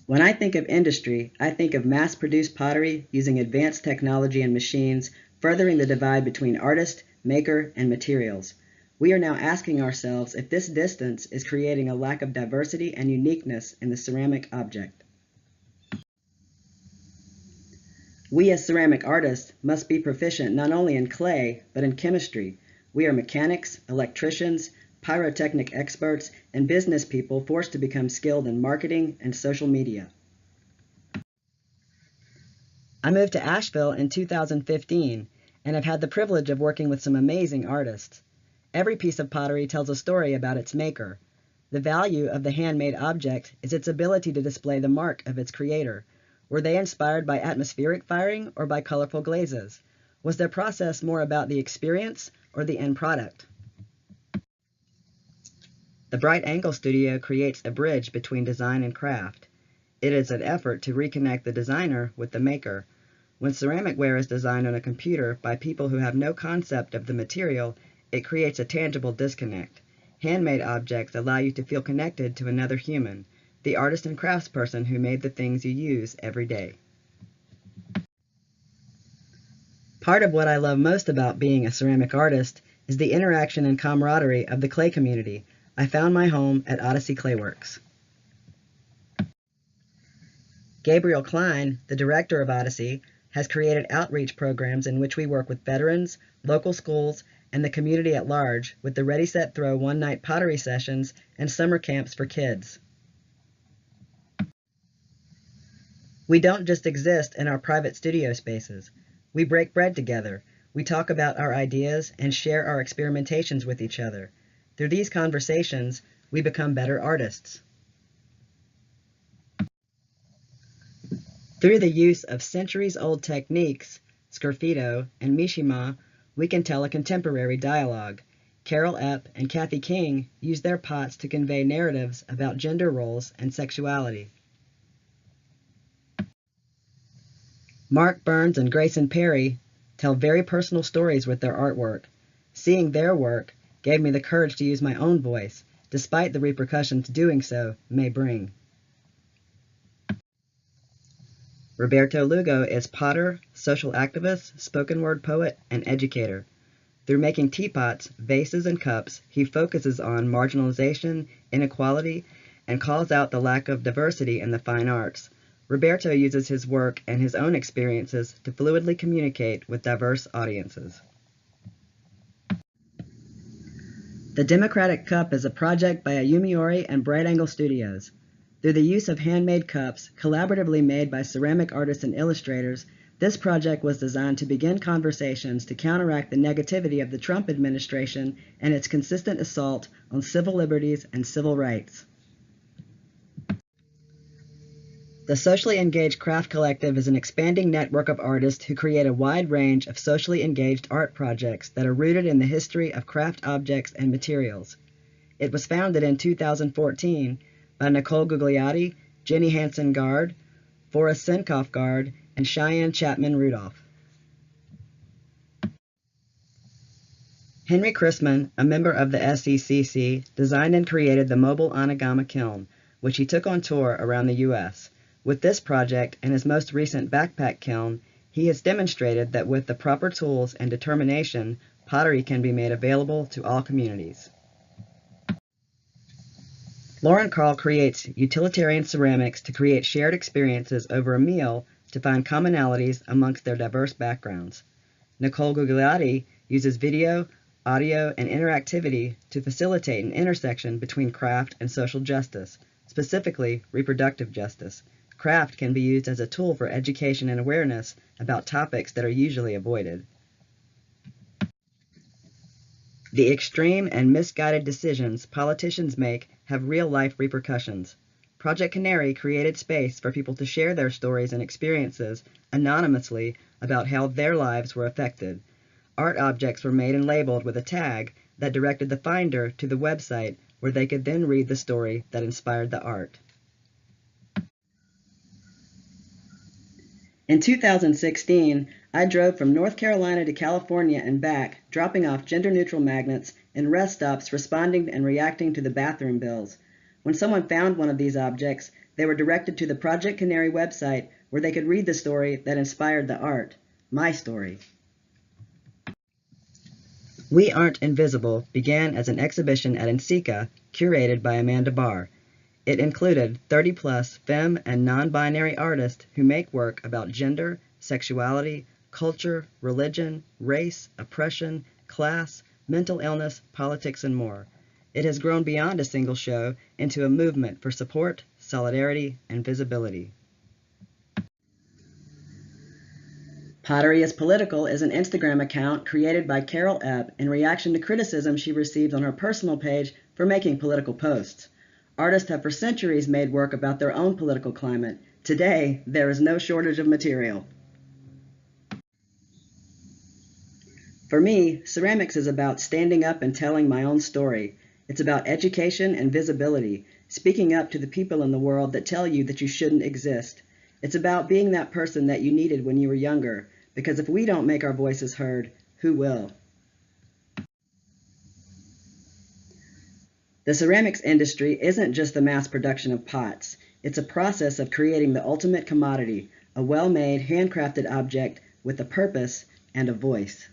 When I think of industry, I think of mass-produced pottery using advanced technology and machines, furthering the divide between artist, maker, and materials. We are now asking ourselves if this distance is creating a lack of diversity and uniqueness in the ceramic object. We as ceramic artists must be proficient not only in clay, but in chemistry. We are mechanics, electricians, pyrotechnic experts, and business people forced to become skilled in marketing and social media. I moved to Asheville in 2015 and have had the privilege of working with some amazing artists. Every piece of pottery tells a story about its maker. The value of the handmade object is its ability to display the mark of its creator. Were they inspired by atmospheric firing or by colorful glazes? Was their process more about the experience or the end product? The Bright Angle Studio creates a bridge between design and craft. It is an effort to reconnect the designer with the maker. When ceramic ware is designed on a computer by people who have no concept of the material, it creates a tangible disconnect. Handmade objects allow you to feel connected to another human, the artist and craftsperson who made the things you use every day. Part of what I love most about being a ceramic artist is the interaction and camaraderie of the clay community. I found my home at Odyssey Clayworks. Gabriel Kline, the director of Odyssey, has created outreach programs in which we work with veterans, local schools, and the community at large with the Ready Set Throw one-night pottery sessions and summer camps for kids. We don't just exist in our private studio spaces. We break bread together. We talk about our ideas and share our experimentations with each other. Through these conversations, we become better artists. Through the use of centuries-old techniques, sgraffito and mishima, we can tell a contemporary dialogue. Carole Epp and Kathy King use their pots to convey narratives about gender roles and sexuality. Mark Burns and Grayson Perry tell very personal stories with their artwork. Seeing their work gave me the courage to use my own voice, despite the repercussions doing so may bring. Roberto Lugo is potter, social activist, spoken word poet, and educator. Through making teapots, vases, and cups, he focuses on marginalization, inequality, and calls out the lack of diversity in the fine arts. Roberto uses his work and his own experiences to fluidly communicate with diverse audiences. The Democratic Cup is a project by Ayumiori and Bright Angle Studios. Through the use of handmade cups, collaboratively made by ceramic artists and illustrators, this project was designed to begin conversations to counteract the negativity of the Trump administration and its consistent assault on civil liberties and civil rights. The Socially Engaged Craft Collective is an expanding network of artists who create a wide range of socially engaged art projects that are rooted in the history of craft objects and materials. It was founded in 2014 by Nicole Gugliotti, Jenny Hansen Gard, Forrest Sincoff Gard, and Cheyenne Chapman Rudolph. Henry Chrisman, a member of the SECC, designed and created the mobile Onigama kiln, which he took on tour around the U.S. With this project and his most recent backpack kiln, he has demonstrated that with the proper tools and determination, pottery can be made available to all communities. Lauren Carl creates utilitarian ceramics to create shared experiences over a meal to find commonalities amongst their diverse backgrounds. Nicole Gugliotti uses video, audio, and interactivity to facilitate an intersection between craft and social justice, specifically reproductive justice. Craft can be used as a tool for education and awareness about topics that are usually avoided. The extreme and misguided decisions politicians make have real-life repercussions. Project Canary created space for people to share their stories and experiences anonymously about how their lives were affected. Art objects were made and labeled with a tag that directed the finder to the website where they could then read the story that inspired the art. In 2016, I drove from North Carolina to California and back, dropping off gender-neutral magnets and rest stops responding and reacting to the bathroom bills. When someone found one of these objects, They were directed to the Project Canary website where they could read the story that inspired the art, my story. We Aren't Invisible began as an exhibition at SECC curated by Amanda Barr. It included 30-plus femme and non-binary artists who make work about gender, sexuality, culture, religion, race, oppression, class, mental illness, politics, and more. It has grown beyond a single show into a movement for support, solidarity, and visibility. Pottery is Political is an Instagram account created by Carole Epp in reaction to criticism she received on her personal page for making political posts. Artists have for centuries made work about their own political climate. Today, there is no shortage of material. For me, ceramics is about standing up and telling my own story. It's about education and visibility, speaking up to the people in the world that tell you that you shouldn't exist. It's about being that person that you needed when you were younger, because if we don't make our voices heard, who will? The ceramics industry isn't just the mass production of pots. It's a process of creating the ultimate commodity, a well-made, handcrafted object with a purpose and a voice.